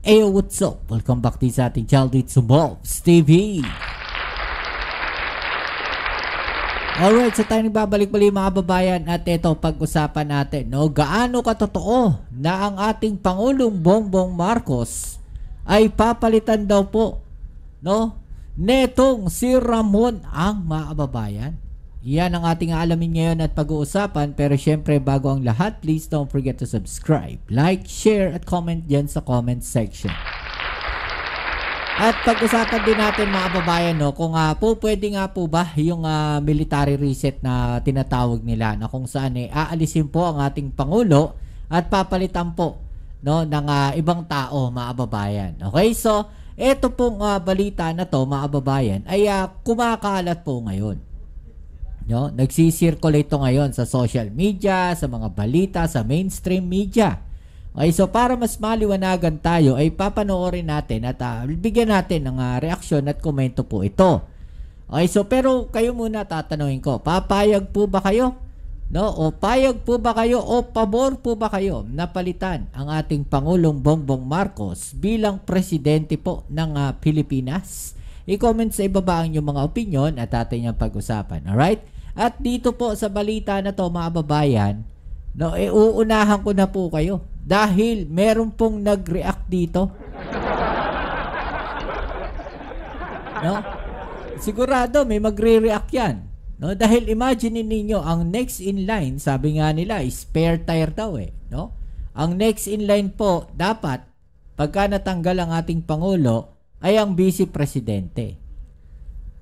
Ayo, what's up? Welcome back din sa ating channel dito sa Bobs TV. Alright, so tayo nagbabalik-balik mga kababayan at ito pag-usapan natin, no? Gaano katotoo na ang ating Pangulong Bongbong Marcos ay papalitan daw po, no? Netong si Ramon ang mga kababayan. Yan ang ating alamin ngayon at pag-uusapan. Pero syempre, bago ang lahat, please don't forget to subscribe, like, share, at comment dyan sa comment section. At pag-usapan din natin mga kababayan, no, kung pwede nga po ba yung military reset na tinatawag nila, na kung saan aalisin po ang ating Pangulo at papalitan po, no, ng ibang tao mga kababayan. Okay, so eto pong balita na to mga kababayan ay kumakalat po ngayon. No, nagsisirculate to ngayon sa social media, sa mga balita, sa mainstream media. Okay, so para mas maliwanagan tayo ay papanoorin natin at bigyan natin ng reaksyon at komento po ito. Okay, so pero kayo muna tatanungin ko, papayag po ba kayo? No, o payag po ba kayo o pabor po ba kayo na palitan ang ating Pangulong Bongbong Marcos bilang presidente po ng Pilipinas? I-comment sa ibaba ang inyong mga opinion at atin yung pag-usapan. Alright? At dito po sa balita na to mga babayan, no, uunahan ko na po kayo dahil meron pong nag-react dito. No? Sigurado may magre-react yan. No? Dahil imagine ninyo, ang next in line, sabi nga nila, spare tire daw no? Ang next in line po, dapat, pagka natanggal ang ating Pangulo, ay ang Vice Presidente.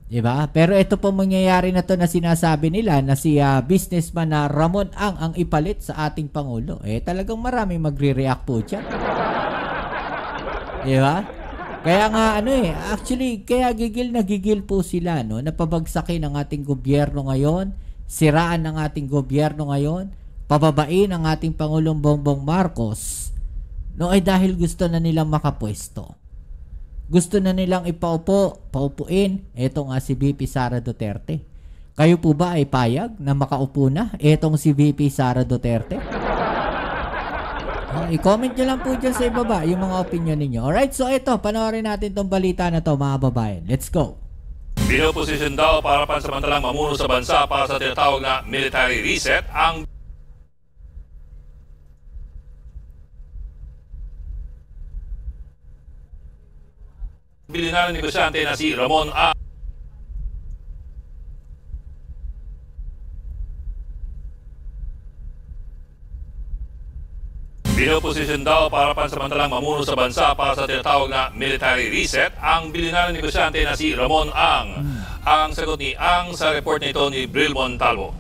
Diba? Pero ito po mangyayari na to na sinasabi nila na si businessman na Ramon ang ipalit sa ating Pangulo. Talagang marami magre-react po dyan. Diba? Kaya nga actually, kaya gigil na gigil po sila, no? Napabagsakin ang ating gobyerno ngayon, siraan ang ating gobyerno ngayon, pababain ang ating Pangulong Bongbong Marcos, no, ay dahil gusto na nilang makapwesto. Gusto na nilang paupuin etong si VP Sara Duterte. Kayo po ba ay payag na makaupo na etong si VP Sara Duterte? I-comment nyo lang po dyan sa ibaba yung mga opinion ninyo. Alright, so ito, panoorin natin tong balita na to mga babayan. Let's go. Pinoposisyon daw para pansamantalang mamuno sa bansa para sa tinatawag na military reset ang bilyonaryo negosyante na si Ramon A. Pinoposisyon daw para pansamantalang mamuno sa bansa para sa tinatawag na military reset ang bilyonaryo negosyante na si Ramon Ang. Ang sagot ni Ang sa report nito ni Bril Montalvo.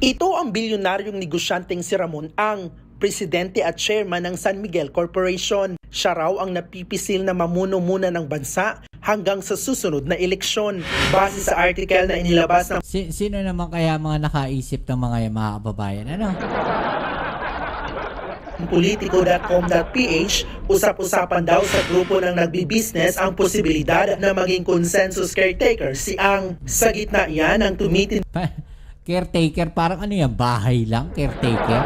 Ito ang bilyonaryong negosyanteng si Ramon Ang, presidente at chairman ng San Miguel Corporation. Siya raw ang napipisil na mamuno muna ng bansa hanggang sa susunod na eleksyon. Base sa article na inilabas ng sino naman kaya mga nakaisip ng mga kababayan? Politico.com.ph, usap-usapan daw sa grupo ng nagbi-business ang posibilidad na maging consensus caretaker si Ang. Sa gitna yan ang Caretaker, parang yan? Bahay lang? Caretaker?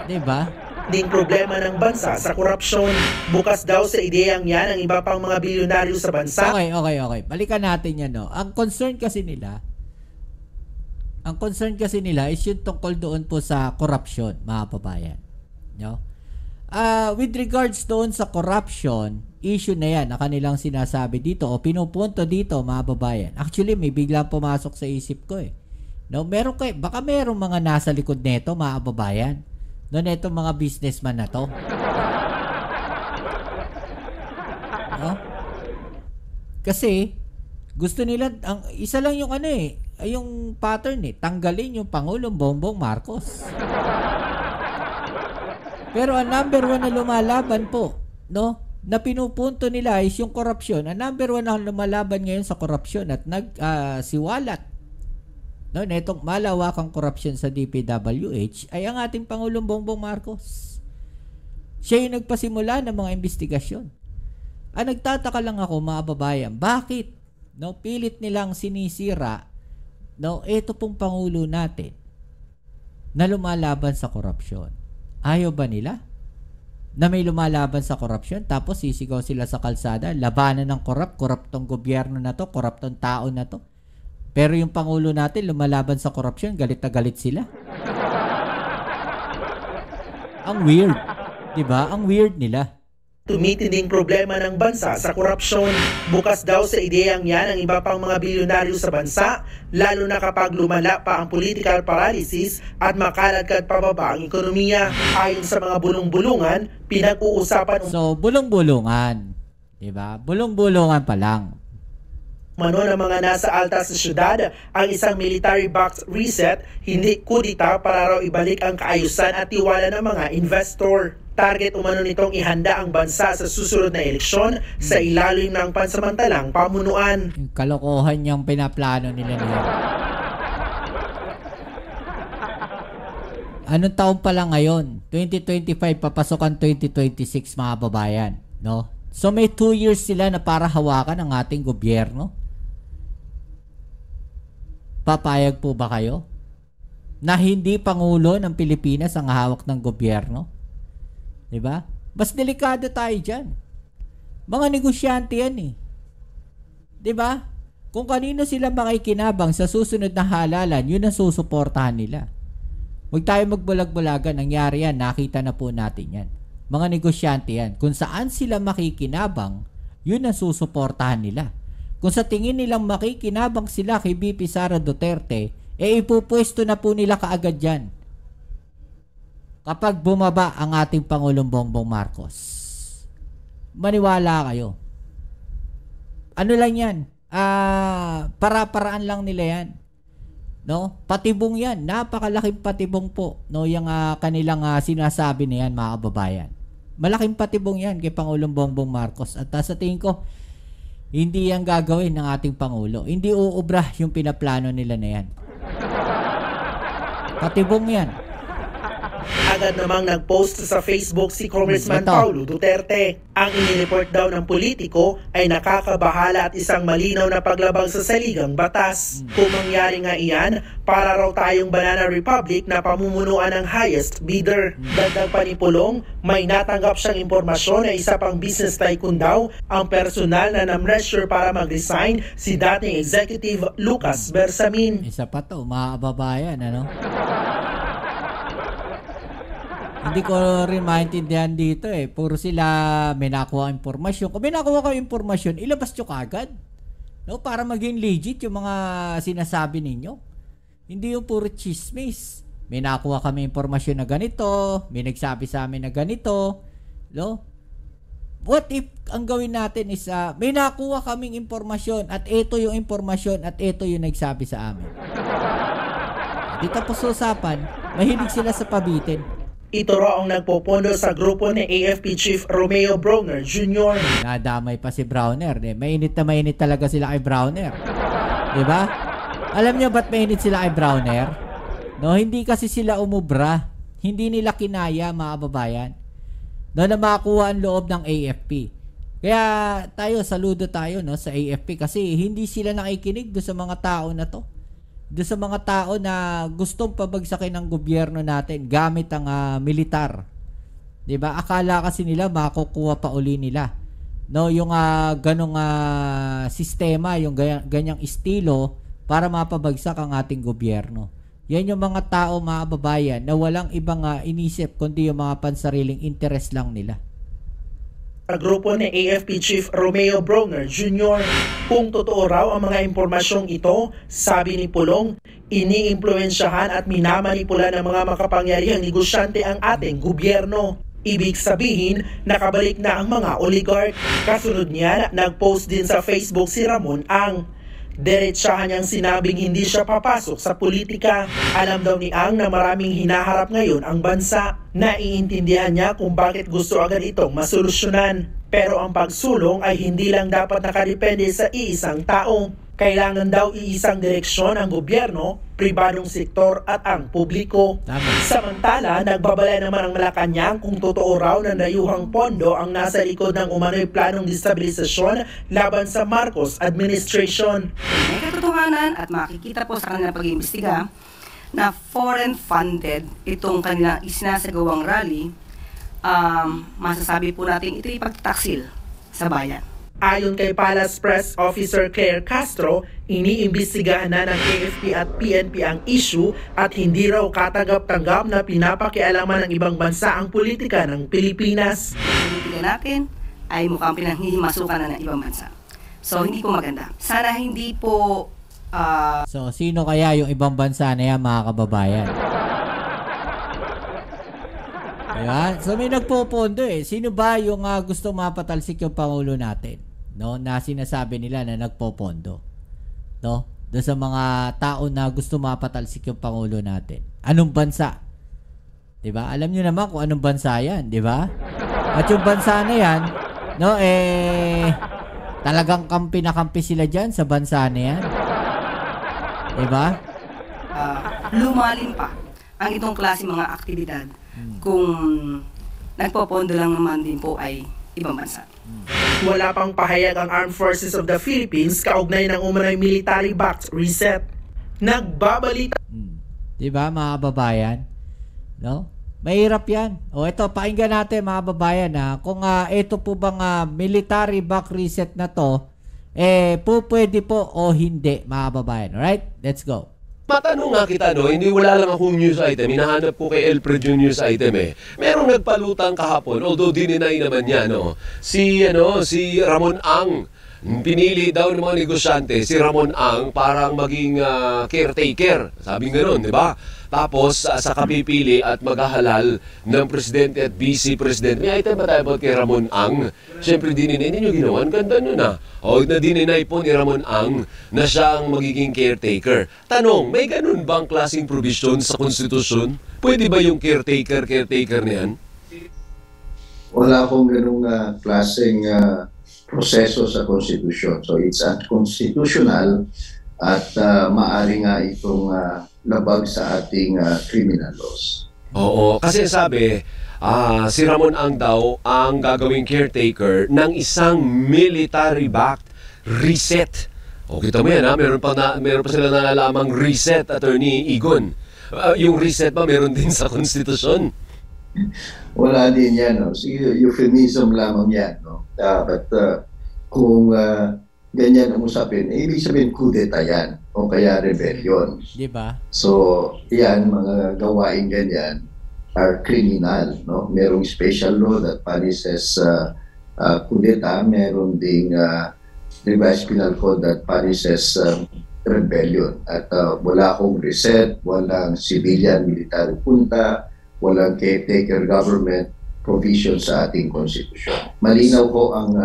Diba? Ding problema ng bansa sa korupsyon. Bukas daw sa ideyang yan ang iba pang mga bilyonaryo sa bansa. Okay. Balikan natin yan, no? Ang concern kasi nila is yung tungkol doon po sa corruption, mga kababayan. No? With regards doon sa corruption, issue na yan na kanilang sinasabi dito o pinupunto dito, mga kababayan. Actually, may biglang pumasok sa isip ko No, baka merong mga nasa likod nito, mga kababayan. No, netong mga businessman na to. No? Kasi gusto nila ang isa lang yung yung pattern tanggalin yung Pangulong Bongbong Marcos. Pero ang number one na lumalaban po, no, na pinupunto nila is yung korupsyon. Ang number one na lumalaban ngayon sa korupsyon at siwalat, no, netong malawakang korupsyon sa DPWH ay ang ating Pangulong Bongbong Marcos. Siya yung nagpasimula ng mga investigasyon. Nagtataka lang ako, mga babayan, bakit pilit nilang sinisira ito pong Pangulo natin na lumalaban sa korupsyon? Ayaw ba nila? na may lumalaban sa korupsyon, tapos sisigaw sila sa kalsada, labanan ng korap tong gobyerno na to, korap tong tao na to. Pero yung Pangulo natin lumalaban sa korupsyon, galit na galit sila. Ang weird, 'di ba? Ang weird nila. Tumitinding problema ng bansa sa korupsyon. Bukas daw sa ideyang yan ang iba pang mga bilyonaryo sa bansa, lalo na kapag lumala pa ang political paralysis at makaladkad pababa ang ekonomiya. Ayon sa mga bulong-bulungan, pinag-uusapan So, bulong-bulungan. Diba? Bulong-bulungan pa lang. Mano ng mga nasa alta sa syudad ang isang military-backed reset, hindi kudita para raw ibalik ang kaayusan at tiwala ng mga investor. Target umano nitong ihanda ang bansa sa susunod na eleksyon sa ilalim ng pansamantalang pamunuan. Yung kalokohan niyang pinaplano nila niya. Anong taon pa lang ngayon? 2025, papasok ang 2026 mga babayan. No? So may 2 years sila na para hawakan ang ating gobyerno. Papayag po ba kayo? Na hindi Pangulo ng Pilipinas ang hawak ng gobyerno? Diba? Mas delikado tayo dyan. Mga negosyante yan eh. Diba? Kung kanino sila makikinabang sa susunod na halalan, yun ang susuportahan nila. Huwag tayo magbulag-bulagan. Nangyari yan. Nakita na po natin yan. Mga negosyante yan. Kung saan sila makikinabang, yun ang susuportahan nila. Kung sa tingin nilang makikinabang sila kay BP Sara Duterte, ipupwesto na po nila kaagad yan. Kapag bumaba ang ating Pangulong Bongbong Marcos, maniwala kayo. Ano lang yan? Para-paraan lang nila yan. No? Patibong yan. Napakalaking patibong po. No? Yung kanilang sinasabi na yan, mga kababayan. Malaking patibong yan kay Pangulong Bongbong Marcos. At sa tingin ko, hindi yan gagawin ng ating Pangulo. Hindi uubra yung pinaplano nila na yan. Patibong yan. Agad namang nag-post sa Facebook si Congressman Paulo Duterte. Ang inireport daw ng politiko ay nakakabahala at isang malinaw na paglabag sa saligang batas. Kung mangyari nga iyan, para raw tayong Banana Republic na pamumunuan ng highest bidder. Dagdag pa ni Pulong, may natanggap siyang impormasyon na isa pang business tycoon daw ang personal na na-pressure para mag-resign si dating Executive Lucas Bersamin. Isa pa to, mga kababayan, ano? Hindi ko rin maintindihan dito eh. Puro sila may nakuha impormasyon. Kung may nakuha kayo impormasyon, ilabas nyo kagad. No? Para maging legit yung mga sinasabi ninyo. Hindi yung puro chismis. May nakuha kami impormasyon na ganito. May nagsabi sa amin na ganito. No? What if ang gawin natin is may nakuha kaming impormasyon at ito yung impormasyon at ito yung nagsabi sa amin. Dito po sa usapan, mahilig sila sa pabitin. Ito raw ang nagpopondo sa grupo ni AFP Chief Romeo Browner Jr. Nadamay pa si Browner. Mainit na mainit talaga sila kay Browner. Diba? Alam niyo ba't mainit sila kay Browner? No, hindi kasi sila umubra. Hindi nila kinaya, mga babayan. No, na makakuha ang loob ng AFP. Kaya tayo, saludo tayo no, sa AFP kasi hindi sila nakikinig doon sa mga tao na to. Doon sa mga tao na gustong pabagsakin ng gobyerno natin gamit ang militar. 'Di ba? Akala kasi nila makukuha pa uli nila. No, yung ganong sistema, yung ganyang estilo para mapabagsak ang ating gobyerno. Yan yung mga tao, mga babayan, na walang ibang inisip kundi yung mga pansariling interest lang nila. Grupo ni AFP Chief Romeo Browner Jr. Kung totoo raw ang mga impormasyong ito, sabi ni Pulong, iniimpluwensyahan at minamanipula ng mga makapangyarihang negosyante ang ating gobyerno. Ibig sabihin, nakabalik na ang mga oligarch. Kasunod niya, nag-post din sa Facebook si Ramon Ang. Diretsahan niyang sinabing hindi siya papasok sa politika. Alam daw ni Ang na maraming hinaharap ngayon ang bansa. Naiintindihan niya kung bakit gusto agad itong masolusyonan. Pero ang pagsulong ay hindi lang dapat nakadepende sa iisang tao. Kailangan daw iisang direksyon ang gobyerno, pribadong sektor at ang publiko. Samantala, nagbabala naman ang Malacanang kung totoo raw na dayuhang pondo ang nasa likod ng umano'y planong destabilisasyon laban sa Marcos administration. May katotohanan at makikita po sa kanilang pag-iimbestiga na foreign funded itong kanilang isinasagawang rally masasabi po natin ito'y pagtataksil sa bayan. Ayon kay Palace Press Officer Claire Castro, iniimbestigahan na ng AFP at PNP ang issue at hindi raw katanggap-tanggap na pinapakialaman ng ibang bansa ang politika ng Pilipinas. Ang politika natin ay mukhang pinanghihimasukan na ng ibang bansa. So, hindi po maganda. Sana hindi po... So, sino kaya yung ibang bansa na yan, mga kababayan? Ayan. So, may nagpopondo eh. Sino ba yung gusto mapatalsik yung Pangulo natin? No, na sinasabi nila na nagpopondo. No? Doon sa mga tao na gusto mapatalsik yung Pangulo natin. Anong bansa? 'Di ba? Alam niyo naman kung anong bansa 'yan, 'di ba? At yung bansa na 'yan, no, talagang kampi na kampi sila diyan sa bansa na 'yan. 'Di ba? Lumalim pa ang itong klase mga aktibidad kung nagpopondo lang naman din po ay ibang bansa. Wala pang pahayag ang Armed Forces of the Philippines kaugnay ng umano'y military-backed reset. Nagbabalita. Diba, mga babayan? No? Mahirap yan. O ito, pakinggan natin, mga babayan, kung ito po bang military-backed reset na to, pwede po o hindi, mga babayan. Alright? Let's go. Matanong nga kita, no, hindi wala lang akong news item. Hinahanap ko kay Elfred yung news item eh. Merong nagpalutang kahapon, although dininay naman niya, no. Si Ramon Ang, pinili daw ng mga negosyante si Ramon Ang parang maging caretaker. Sabing gano'n, di ba? Tapos sa kapipili at maghahalal ng presidente at vice president. May item ba tayo about kay Ramon Ang? Siyempre dininay ninyo ginawa. Ang ganda nun O na dininay po ni Ramon Ang na siya ang magiging caretaker. Tanong, may ganun bang klaseng provision sa konstitusyon? Pwede ba yung caretaker na yan? Wala akong ganung klaseng proseso sa konstitusyon. So it's unconstitutional at maaari nga itong labag sa ating criminal laws. Oo, kasi sabi, si Ramon Ang daw ang gagawing caretaker ng isang military-backed reset. O kita mo yan meron pa sila nalalamang reset, Attorney Igon. Yung reset ba meron din sa konstitusyon? Wala din yan, no? So, euphemism lamang yan, no? But kung ganyan ang usapin, ibig sabihin kudeta yan o kaya rebellion. Diba? So, yan, mga gawain ganyan are criminal, no? Merong special law that punishes kudeta, meron ding revised penal code that punishes rebellion. At wala akong reset, walang civilian military punta, walang caretaker government provision sa ating konstitusyon. Malinaw po ang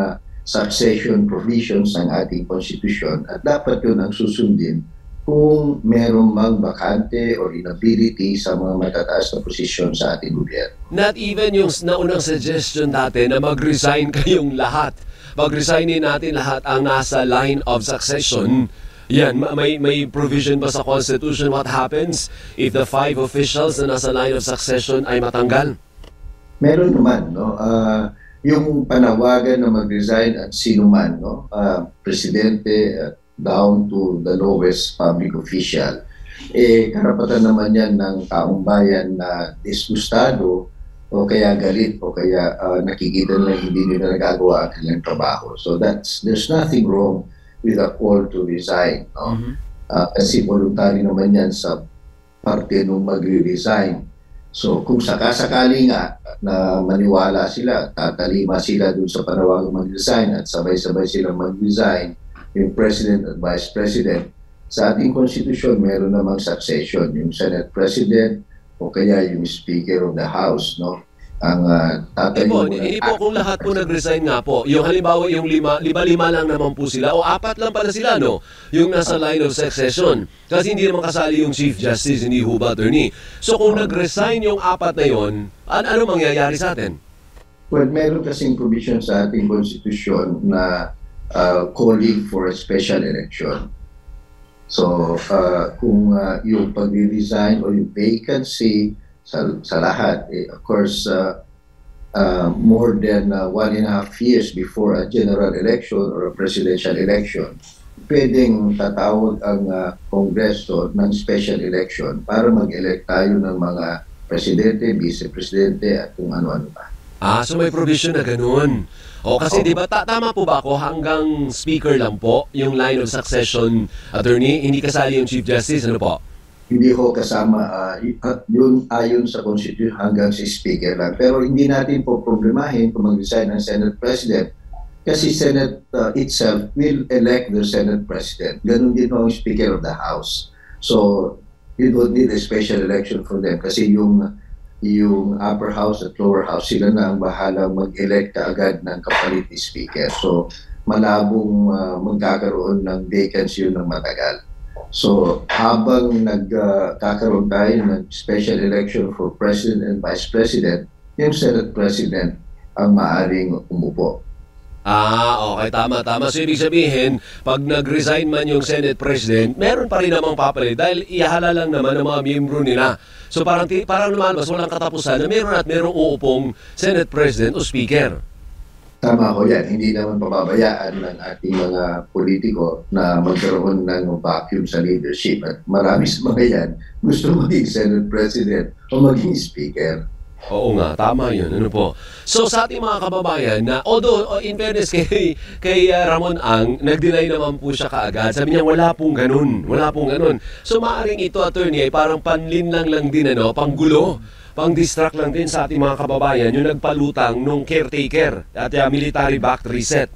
succession provisions ng ating konstitusyon at dapat yun ang susundin kung merong magbakante or inability sa mga matataas na posisyon sa ating gobyerno. Not even yung naunang suggestion natin na mag-resign kayong lahat. Mag-resignin natin lahat ang nasa line of succession. Yan, may provision ba sa Constitution what happens if the 5 officials na nasa line of succession ay matanggal? Meron naman, no? Yung panawagan na mag-resign at sino man, no? Presidente down to the lowest public official, karapatan naman yan ng taong bayan na disgustado o kaya galit o kaya nakikita na hindi nila nagagawa ang kanilang trabaho. So there's nothing wrong with a call to resign, no? Kasi voluntary naman yan sa parte nung magre-resign. So kung sakasakali nga na maniwala sila, tatalima sila dun sa panawagang mag-resign at sabay-sabay silang mag-resign, yung President at Vice President, sa ating konstitusyon meron namang succession, yung Senate President o kaya yung Speaker of the House, no? Ang hindi po kung lahat po nag-resign nga po. Yung halimbawa yung lima lang naman po sila o 4 lang pala sila, no? Yung nasa line of succession. Kasi hindi naman kasali yung Chief Justice, hindi ho ba, Attorney? So kung nag-resign yung 4 na yon, ano mangyayari sa atin? Well, meron kasing provision sa ating konstitusyon na calling for a special election. So kung yung pag-resign o yung vacancy sa lahat, of course, more than 1.5 years before a general election or a presidential election, pwedeng tatawag ang Kongreso ng special election para mag-elect tayo ng mga presidente, vice-presidente at kung ano-ano pa. So may provision na ganun. O kasi di ba tama po ba ako, hanggang speaker lang po yung line of succession, attorney, hindi kasali yung Chief Justice, ano po? Hindi ko kasama yun ayon sa Constitution hanggang si speaker lang. Pero hindi natin po problemahin kung mag-resign ng Senate President kasi Senate itself will elect the Senate President. Ganun din po ang Speaker of the House. So you don't need a special election for them kasi yung upper house at lower house, sila na ang bahalang mag-elect agad ng kapalit ni speaker. So, malabong magkakaroon ng vacancy yun ng matagal. So, habang nagkakaroon tayo ng special election for President and Vice President, yung Senate President ang maaring umupo. Okay, tama. So, ibig sabihin, pag nag-resign man yung Senate President, meron pa rin namang papalit dahil ihala lang naman ng mga miyembro nila. So, parang lumalabas, walang katapusan na merong uupong Senate President o Speaker. Tama ko yan. Hindi naman pababayaan ng ating mga politiko na magkaroon ng vacuum sa leadership. At marami sa mga yan gusto maging Senate President o maging Speaker. Oo nga, tama yun. Ano po? So sa ating mga kababayan na, although in fairness kay Ramon Ang, nag-deny naman po siya kaagad. Sabi niya, wala pong ganun. So maaaring ito, attorney, ay parang panlinlang lang din, panggulo, pang-distract lang din sa ating mga kababayan yung nagpalutang nung caretaker at military-backed reset.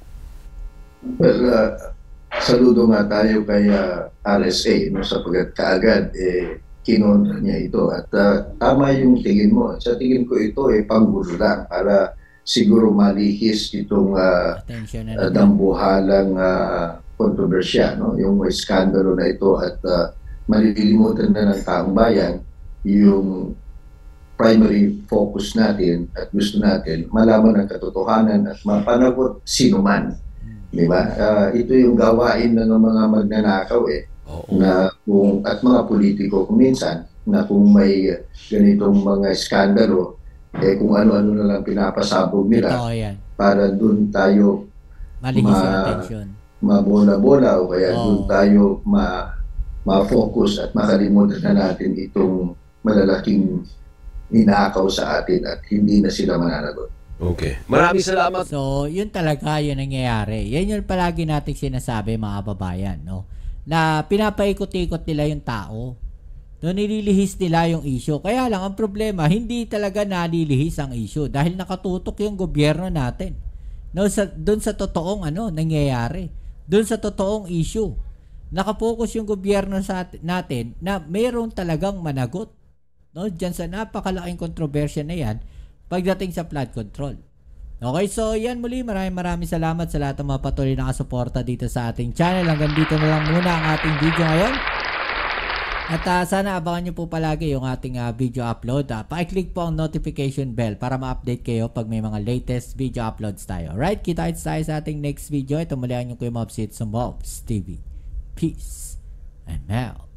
Well, saludo nga tayo kay RSA sapagkat kaagad kinontra niya ito at tama yung tingin mo. Sa tingin ko ito panggulo lang para siguro malihis itong dambuhalang kontrobersya, yung skandalo na ito at malilimutan na ng taong bayan yung primary focus natin at gusto natin malaman ang katotohanan at mapanagot sino man. Di ba? Ito yung gawain ng mga magnanakaw na at mga politiko kung minsan na kung may ganitong mga skandalo kung ano-ano na lang pinapasabog nila para doon tayo mabola-bola o kaya doon tayo ma-focus at makalimutan na natin itong malalaking ninakaw sa atin at hindi na sila mananagot. Okay. Maraming salamat. So, yun talaga yun nangyayari. Yan yung palagi nating sinasabi mga kababayan, na pinapaikot-ikot nila yung tao. Nililihis nila yung issue. Kaya lang, ang problema, hindi talaga nalilihis ang issue dahil nakatutok yung gobyerno natin. Doon sa totoong nangyayari. Doon sa totoong issue. Nakapokus yung gobyerno natin na mayroon talagang managot. Diyan sa napakalaking kontrobersya na yan pagdating sa flood control. Okay, so yan muli. Maraming salamat sa lahat ng mga patuloy na kasuporta dito sa ating channel. Hanggang dito na lang muna ang ating video ngayon. At sana abangan nyo po palagi yung ating video upload. Pa-click po ang notification bell para ma-update kayo pag may mga latest video uploads tayo. Alright, kita-kits tayo sa ating next video. Ito muli ang yung Kuya Mobs, it's Mobs TV. Peace and out.